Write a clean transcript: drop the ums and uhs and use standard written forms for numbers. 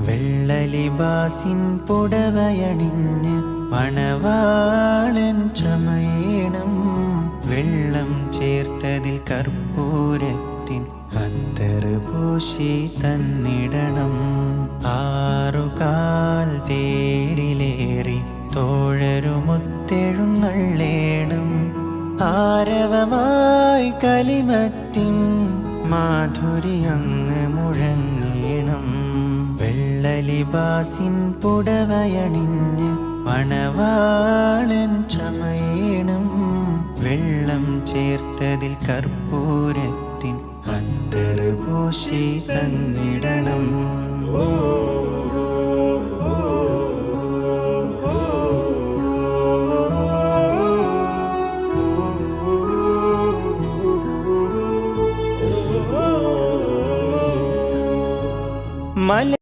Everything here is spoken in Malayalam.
വെള്ളലിബാസിൻ പുടവയണിഞ്ഞ് മണവാളൻ ചമയണം. വെള്ളം ചേർത്തതിൽ കർപ്പൂരത്തിൻ അത്തറ് പൂശി തന്നിടണം. ആറുകാൽ തേരിലേറി തോഴരുമൊത്തെഴുന്നള്ളേണം. ആരവമായി കലിമത്തിൻ മാധുര്യങ്ങ് മുഴങ്ങേണം. വെള്ളലിബാസിൻ പുടവയണിഞ്ഞ് മണവാളൻ ചമയണം. വെള്ളം ചേർത്തതിൽ കർപ്പൂരത്തിൻ അത്തറ് പൂശി തന്നിടണം.